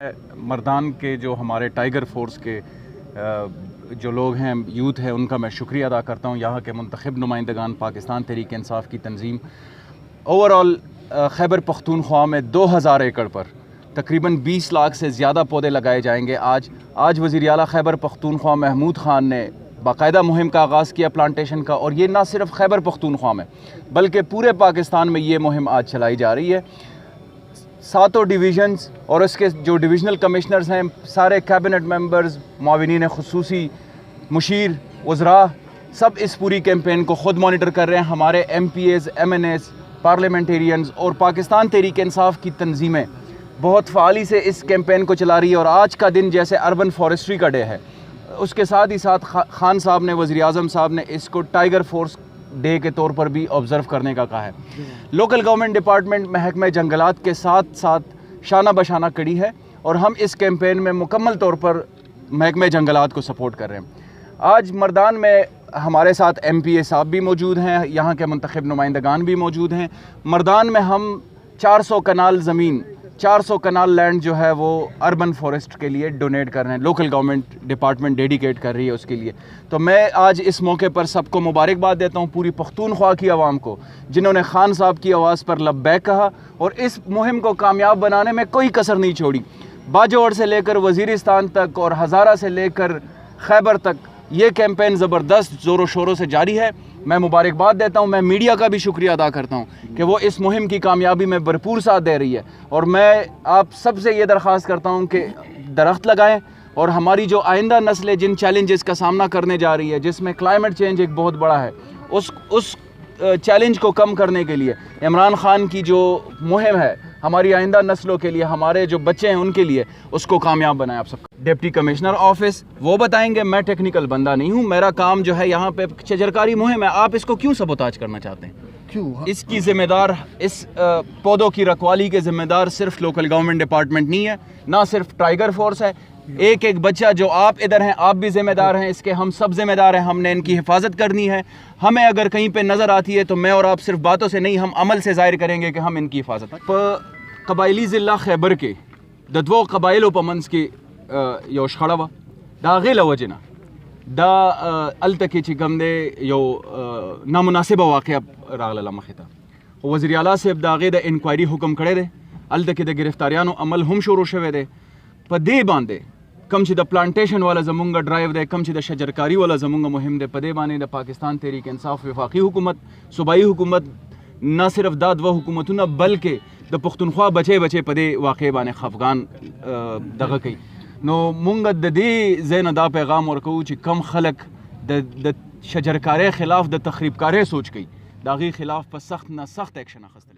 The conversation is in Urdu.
مردان کے جو ہمارے ٹائیگر فورس کے جو لوگ ہیں یوتھ ہے ان کا میں شکریہ ادا کرتا ہوں. یہاں کے منتخب نمائندگان پاکستان تحریک انصاف کی تنظیم اوورآل خیبر پختونخوا میں 2000 ایکڑ پر تقریباً 20 لاکھ سے زیادہ پودے لگائے جائیں گے. آج وزیر اعلیٰ خیبر پختونخوا محمود خان نے باقاعدہ مہم کا آغاز کیا پلانٹیشن کا, اور یہ نہ صرف خیبر پختونخوا میں بلکہ پورے پاکستان میں یہ مہم آج چلائی جا رہی ہے. 7 ڈویژنز اور اس کے جو ڈویژنل کمشنرز ہیں, سارے کیبنٹ ممبرز, معاونین خصوصی, مشیر, وزراء, سب اس پوری کیمپین کو خود مانیٹر کر رہے ہیں. ہمارے M P As, M N As, parliamentarians اور پاکستان تحریک انصاف کی تنظیمیں بہت فعالی سے اس کیمپین کو چلا رہی ہے. اور آج کا دن جیسے اربن فارسٹری کا ڈے ہے, اس کے ساتھ ہی ساتھ خان صاحب نے, وزیر اعظم صاحب نے اس کو ٹائیگر فورس ڈے کے طور پر بھی آبزرو کرنے کا کہا ہے. لوکل گورنمنٹ ڈپارٹمنٹ محکمہ جنگلات کے ساتھ ساتھ شانہ بشانہ کڑی ہے, اور ہم اس کیمپین میں مکمل طور پر محکمہ جنگلات کو سپورٹ کر رہے ہیں. آج مردان میں ہمارے ساتھ ایم پی اے صاحب بھی موجود ہیں, یہاں کے منتخب نمائندگان بھی موجود ہیں. مردان میں ہم 400 کنال زمین, 400 کنال لینڈ جو ہے وہ اربن فارسٹ کے لیے ڈونیٹ کر رہے ہیں. لوکل گورنمنٹ ڈپارٹمنٹ ڈیڈیکیٹ کر رہی ہے اس کے لیے. تو میں آج اس موقع پر سب کو مبارکباد دیتا ہوں, پوری پختونخوا کی عوام کو, جنہوں نے خان صاحب کی آواز پر لبیک کہا اور اس مہم کو کامیاب بنانے میں کوئی کسر نہیں چھوڑی. باجوڑ سے لے کر وزیرستان تک اور ہزارہ سے لے کر خیبر تک یہ کیمپین زبردست زور و شوروں سے جاری ہے. میں مبارکباد دیتا ہوں. میں میڈیا کا بھی شکریہ ادا کرتا ہوں کہ وہ اس مہم کی کامیابی میں بھرپور ساتھ دے رہی ہے. اور میں آپ سب سے یہ درخواست کرتا ہوں کہ درخت لگائیں, اور ہماری جو آئندہ نسلیں جن چیلنجز کا سامنا کرنے جا رہی ہے, جس میں کلائمیٹ چینج ایک بہت بڑا ہے, اس چیلنج کو کم کرنے کے لیے عمران خان کی جو مہم ہے ہماری آئندہ نسلوں کے لیے, ہمارے جو بچے ہیں ان کے لیے, اس کو کامیاب بنائیں. آپ سب ڈپٹی کمشنر آفس وہ بتائیں گے. میں ٹیکنیکل بندہ نہیں ہوں, میرا کام جو ہے یہاں پہ شجرکاری مہم ہے. آپ اس کو کیوں سبوتاج کرنا چاہتے ہیں؟ کیوں؟ اس کی ذمہ دار, اس پودوں کی رکھوالی کے ذمہ دار صرف لوکل گورنمنٹ ڈپارٹمنٹ نہیں ہے, نہ صرف ٹائیگر فورس ہے. ایک بچہ جو آپ ادھر ہیں, آپ بھی ذمہ دار ہیں اس کے, ہم سب ذمہ دار ہیں. ہم نے ان کی حفاظت کرنی ہے. ہمیں اگر کہیں پہ نظر آتی ہے تو میں اور آپ صرف باتوں سے نہیں, ہم عمل سے ظاہر کریں گے کہ ہم ان کی حفاظت. قبائلی ضلع خیبر کے دو قبائل پمنس کی یو شخړه وه, دا غیله وجه نه دا هلته کې چې کوم دی یو نامناسبه واقعه راغله مخې ته. خو وزیر اعلیٰ صاحب د هغې د انکوایري حکم کړی دی. هلته کې د ګرفتاریانو عمل هم شروع شوی دی. په دې باندې کم چې د پلانټیشن والا زمونږ ډرایو دی, کم چې د شجرکاری والا زمونږ مهم دی, په دې باندې د پاکستان تحریک انصاف وفاقي حکومت, صوبائی حکومت, نہ صرف دا 2 حکومتونه بلکې د پختونخوا بچې په دې واقع باندې خفګان دغه کوي. نو مونږ د دې ځای نه دا پیغام ورکوو چې کم خلک د شجرکارۍ خلاف د تخریبکارۍ سوچ کوي, د هغې خلاف په سخت نه سخت ایکشن اخیستل